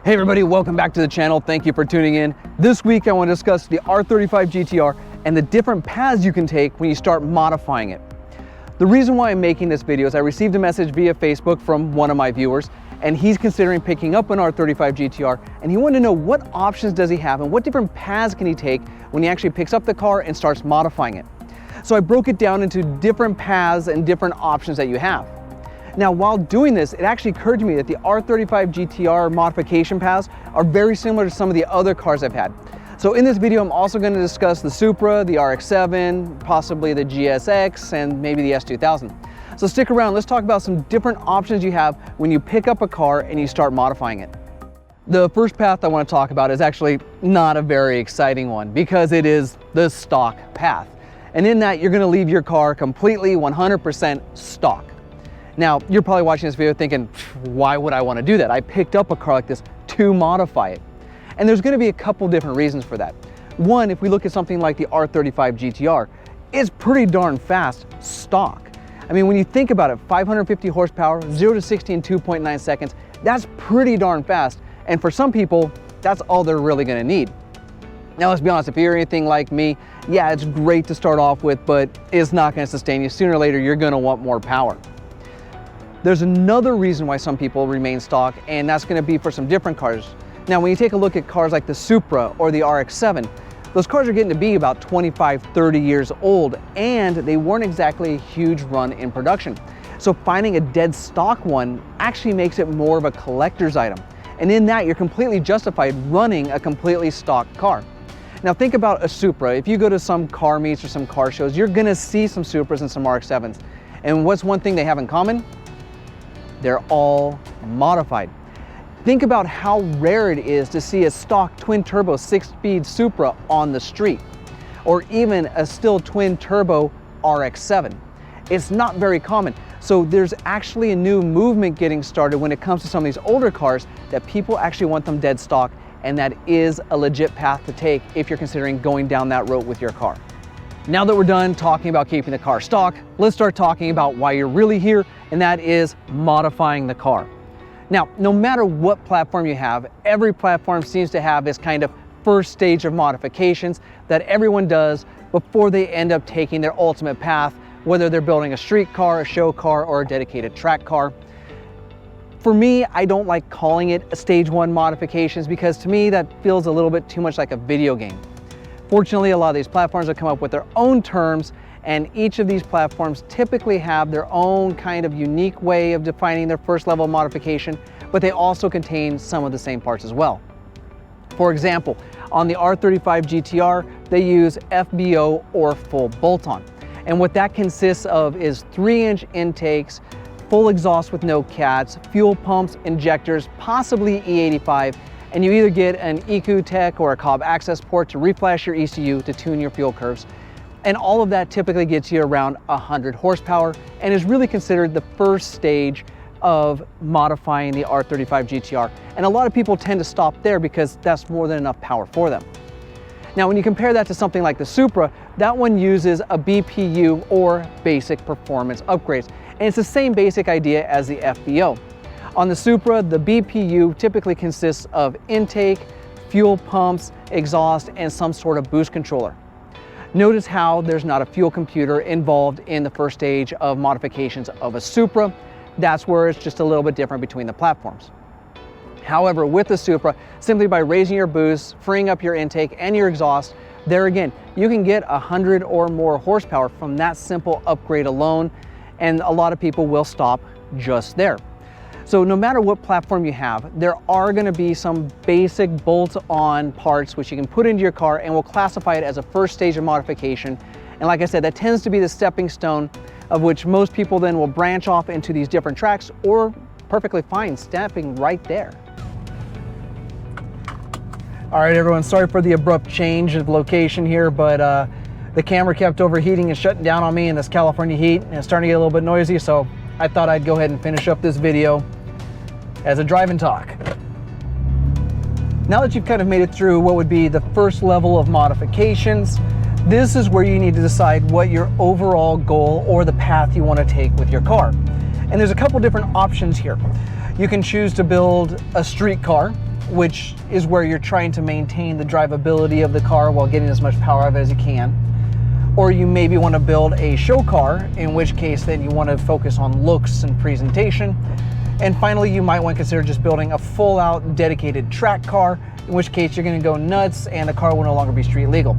Hey everybody, welcome back to the channel. Thank you for tuning in. This week I want to discuss the R35 GTR and the different paths you can take when you start modifying it. The reason why I'm making this video is I received a message via Facebook from one of my viewers, and he's considering picking up an R35 GTR, and he wanted to know what options does he have and what different paths can he take when he actually picks up the car and starts modifying it. So I broke it down into different paths and different options that you have. Now, while doing this, it actually occurred to me that the R35 GTR modification paths are very similar to some of the other cars I've had. So in this video, I'm also going to discuss the Supra, the RX-7, possibly the GSX, and maybe the S2000. So stick around, let's talk about some different options you have when you pick up a car and you start modifying it. The first path I want to talk about is actually not a very exciting one because it is the stock path. And in that, you're going to leave your car completely 100% stock. Now, you're probably watching this video thinking, why would I want to do that? I picked up a car like this to modify it. And there's going to be a couple different reasons for that. One, if we look at something like the R35 GTR, it's pretty darn fast stock. I mean, when you think about it, 550 horsepower, 0 to 60 in 2.9 seconds, that's pretty darn fast. And for some people, that's all they're really going to need. Now, let's be honest, if you're anything like me, yeah, it's great to start off with, but it's not going to sustain you. Sooner or later, you're going to want more power. There's another reason why some people remain stock, and that's going to be for some different cars. Now, when you take a look at cars like the Supra or the RX-7, those cars are getting to be about 25, 30 years old, and they weren't exactly a huge run in production. So finding a dead stock one actually makes it more of a collector's item. And in that, you're completely justified running a completely stock car. Now think about a Supra. If you go to some car meets or some car shows, you're gonna see some Supras and some RX-7s. And what's one thing they have in common? They're all modified. Think about how rare it is to see a stock twin-turbo 6-speed Supra on the street, or even a still twin-turbo RX-7. It's not very common. So there's actually a new movement getting started when it comes to some of these older cars that people actually want them dead stock, and that is a legit path to take if you're considering going down that road with your car. Now that we're done talking about keeping the car stock, let's start talking about why you're really here, and that is modifying the car. Now, no matter what platform you have, every platform seems to have this kind of first stage of modifications that everyone does before they end up taking their ultimate path, whether they're building a street car, a show car, or a dedicated track car. For me, I don't like calling it a stage one modifications because to me that feels a little bit too much like a video game. Fortunately, a lot of these platforms have come up with their own terms, and each of these platforms typically have their own kind of unique way of defining their first level modification, but they also contain some of the same parts as well. For example, on the R35 GTR, they use FBO or full bolt-on. And what that consists of is 3-inch intakes, full exhaust with no cats, fuel pumps, injectors, possibly E85, and you either get an EQ Tech or a Cobb access port to reflash your ECU to tune your fuel curves. And all of that typically gets you around 100 horsepower and is really considered the first stage of modifying the R35 GTR. And a lot of people tend to stop there because that's more than enough power for them. Now, when you compare that to something like the Supra, that one uses a BPU or basic performance upgrades. And it's the same basic idea as the FBO. On the Supra, the BPU typically consists of intake, fuel pumps, exhaust, and some sort of boost controller. Notice how there's not a fuel computer involved in the first stage of modifications of a Supra. That's where it's just a little bit different between the platforms. However, with the Supra, simply by raising your boost, freeing up your intake and your exhaust, there again, you can get 100 or more horsepower from that simple upgrade alone, and a lot of people will stop just there. So no matter what platform you have, there are going to be some basic bolt-on parts which you can put into your car, and we'll classify it as a first stage of modification. And like I said, that tends to be the stepping stone of which most people then will branch off into these different tracks, or perfectly fine stepping right there. All right, everyone, sorry for the abrupt change of location here, but the camera kept overheating and shutting down on me in this California heat, and it's starting to get a little bit noisy, so I thought I'd go ahead and finish up this video as a drive and talk. Now that you've kind of made it through what would be the first level of modifications, this is where you need to decide what your overall goal or the path you want to take with your car. And there's a couple different options here. You can choose to build a street car, which is where you're trying to maintain the drivability of the car while getting as much power out of it as you can. Or you maybe want to build a show car, in which case then you want to focus on looks and presentation. And finally, you might want to consider just building a full-out dedicated track car, in which case you're going to go nuts and the car will no longer be street legal.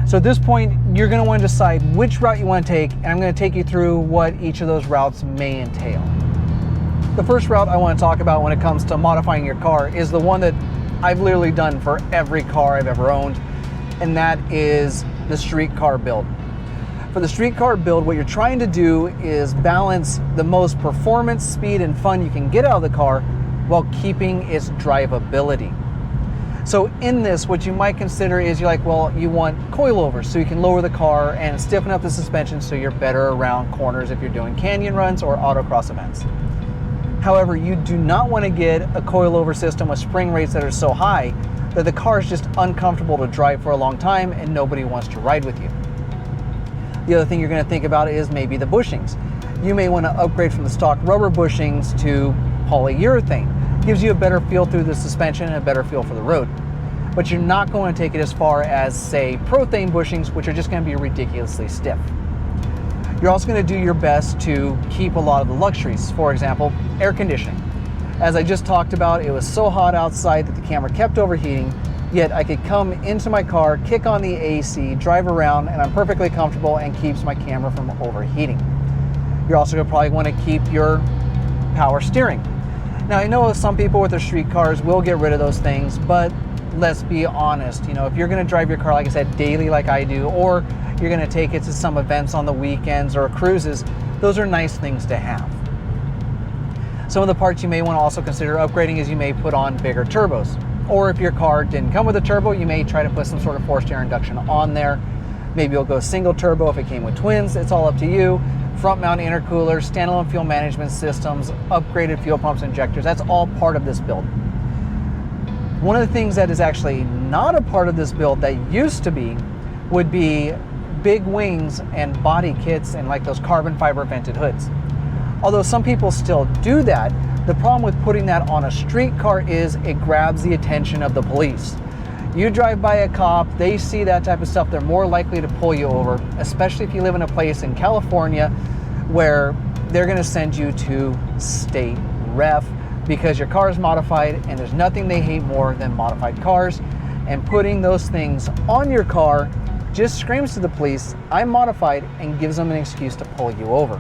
So at this point, you're going to want to decide which route you want to take, and I'm going to take you through what each of those routes may entail. The first route I want to talk about when it comes to modifying your car is the one that I've literally done for every car I've ever owned, and that is the street car build. For the street car build, what you're trying to do is balance the most performance, speed, and fun you can get out of the car while keeping its drivability. So in this, what you might consider is you're like, well, you want coilovers so you can lower the car and stiffen up the suspension so you're better around corners if you're doing canyon runs or autocross events. However, you do not want to get a coilover system with spring rates that are so high that the car is just uncomfortable to drive for a long time and nobody wants to ride with you. The other thing you're going to think about is maybe the bushings. You may want to upgrade from the stock rubber bushings to polyurethane. Gives you a better feel through the suspension and a better feel for the road. But you're not going to take it as far as, say, prothane bushings, which are just going to be ridiculously stiff. You're also going to do your best to keep a lot of the luxuries. For example, air conditioning. As I just talked about, it was so hot outside that the camera kept overheating, yet I could come into my car, kick on the AC, drive around, and I'm perfectly comfortable and keeps my camera from overheating. You're also going to probably want to keep your power steering. Now, I know some people with their street cars will get rid of those things, but let's be honest. You know, if you're going to drive your car, like I said, daily like I do, or you're going to take it to some events on the weekends or cruises, those are nice things to have. Some of the parts you may want to also consider upgrading is you may put on bigger turbos. Or if your car didn't come with a turbo, you may try to put some sort of forced air induction on there. Maybe you'll go single turbo if it came with twins. It's all up to you. Front mount intercoolers, standalone fuel management systems, upgraded fuel pumps, injectors. That's all part of this build. One of the things that is actually not a part of this build that used to be would be big wings and body kits and like those carbon fiber vented hoods. Although some people still do that, the problem with putting that on a street car is it grabs the attention of the police. You drive by a cop, they see that type of stuff, they're more likely to pull you over, especially if you live in a place in California where they're going to send you to state ref because your car is modified, and there's nothing they hate more than modified cars. And putting those things on your car just screams to the police, I'm modified, and gives them an excuse to pull you over.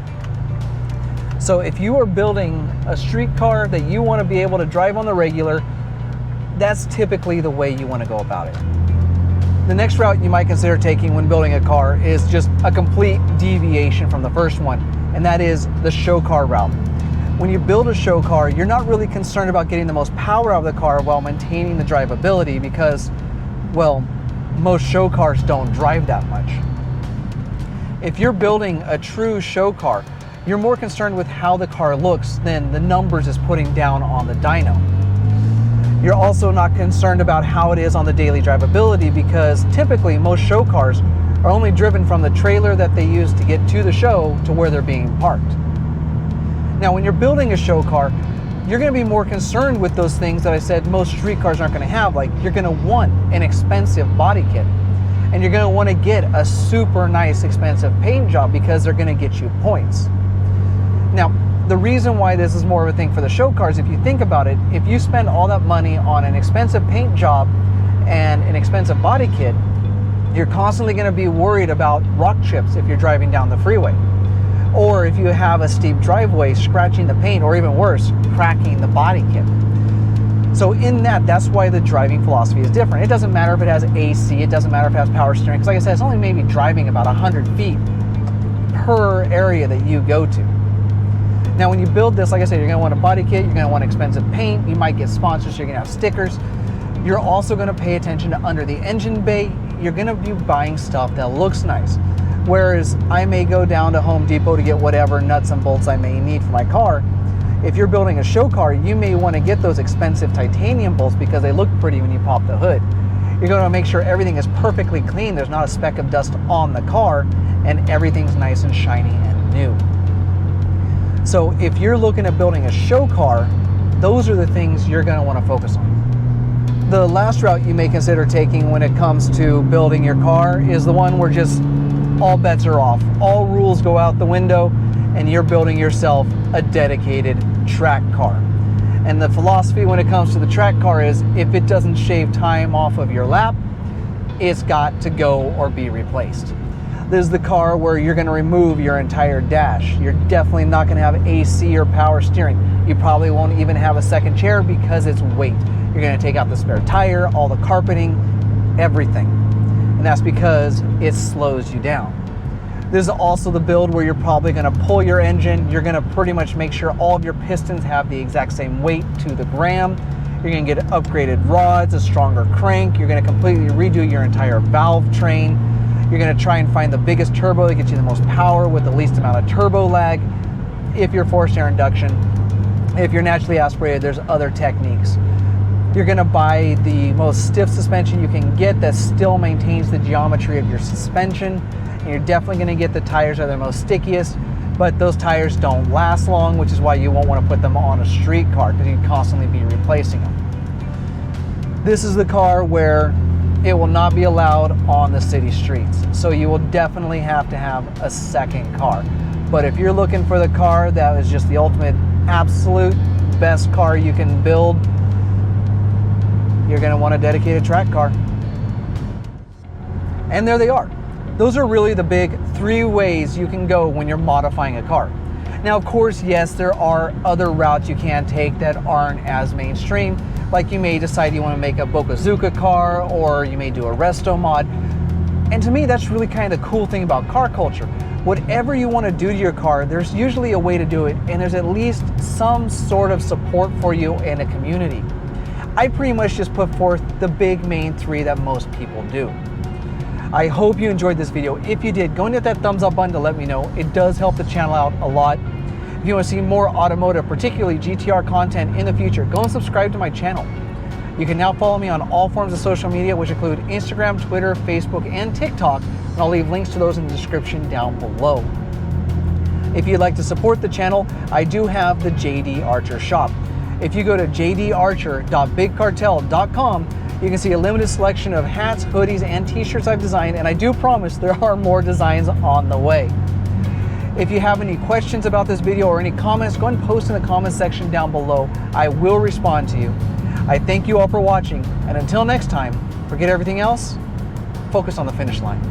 So if you are building a street car that you want to be able to drive on the regular, that's typically the way you want to go about it. The next route you might consider taking when building a car is just a complete deviation from the first one, and that is the show car route. When you build a show car, you're not really concerned about getting the most power out of the car while maintaining the drivability because, well, most show cars don't drive that much. If you're building a true show car, you're more concerned with how the car looks than the numbers it's putting down on the dyno. You're also not concerned about how it is on the daily drivability because typically most show cars are only driven from the trailer that they use to get to the show to where they're being parked. Now, when you're building a show car, you're going to be more concerned with those things that I said most street cars aren't going to have. Like, you're going to want an expensive body kit, and you're going to want to get a super nice expensive paint job because they're going to get you points. Now, the reason why this is more of a thing for the show cars, if you think about it, if you spend all that money on an expensive paint job and an expensive body kit, you're constantly going to be worried about rock chips if you're driving down the freeway. Or if you have a steep driveway, scratching the paint, or even worse, cracking the body kit. So in that's why the driving philosophy is different. It doesn't matter if it has AC, it doesn't matter if it has power steering, because like I said, it's only maybe driving about 100 feet per area that you go to. Now when you build this, like I said, you're going to want a body kit, you're going to want expensive paint, you might get sponsors, so you're going to have stickers. You're also going to pay attention to under the engine bay. You're going to be buying stuff that looks nice. Whereas I may go down to Home Depot to get whatever nuts and bolts I may need for my car. If you're building a show car, you may want to get those expensive titanium bolts because they look pretty when you pop the hood. You're going to make sure everything is perfectly clean, there's not a speck of dust on the car, and everything's nice and shiny and new. So if you're looking at building a show car, those are the things you're going to want to focus on. The last route you may consider taking when it comes to building your car is the one where just all bets are off. All rules go out the window and you're building yourself a dedicated track car. And the philosophy when it comes to the track car is if it doesn't shave time off of your lap, it's got to go or be replaced. This is the car where you're going to remove your entire dash. You're definitely not going to have AC or power steering. You probably won't even have a second chair because it's weight. You're going to take out the spare tire, all the carpeting, everything. And that's because it slows you down. This is also the build where you're probably going to pull your engine. You're going to pretty much make sure all of your pistons have the exact same weight to the gram. You're going to get upgraded rods, a stronger crank. You're going to completely redo your entire valve train. You're going to try and find the biggest turbo that gets you the most power with the least amount of turbo lag. If you're forced air induction, if you're naturally aspirated, there's other techniques. You're going to buy the most stiff suspension you can get that still maintains the geometry of your suspension. And you're definitely going to get the tires that are the most stickiest, but those tires don't last long, which is why you won't want to put them on a street car because you'd constantly be replacing them. This is the car where it will not be allowed on the city streets. So you will definitely have to have a second car. But if you're looking for the car that is just the ultimate, absolute best car you can build, you're going to want a dedicated track car. And there they are. Those are really the big 3 ways you can go when you're modifying a car. Now, of course, yes, there are other routes you can take that aren't as mainstream. Like you may decide you want to make a Bokazuka car, or you may do a resto mod. And to me, that's really kind of the cool thing about car culture. Whatever you want to do to your car, there's usually a way to do it, and there's at least some sort of support for you in a community. I pretty much just put forth the big main 3 that most people do. I hope you enjoyed this video. If you did, go and hit that thumbs up button to let me know. It does help the channel out a lot. If you want to see more automotive, particularly GTR content in the future, go and subscribe to my channel. You can now follow me on all forms of social media, which include Instagram, Twitter, Facebook, and TikTok, and I'll leave links to those in the description down below. If you'd like to support the channel, I do have the JD Archer shop. If you go to jdarcher.bigcartel.com, you can see a limited selection of hats, hoodies, and t-shirts I've designed, and I do promise there are more designs on the way. If you have any questions about this video or any comments, go ahead and post in the comment section down below. I will respond to you. I thank you all for watching, and until next time, forget everything else, focus on the finish line.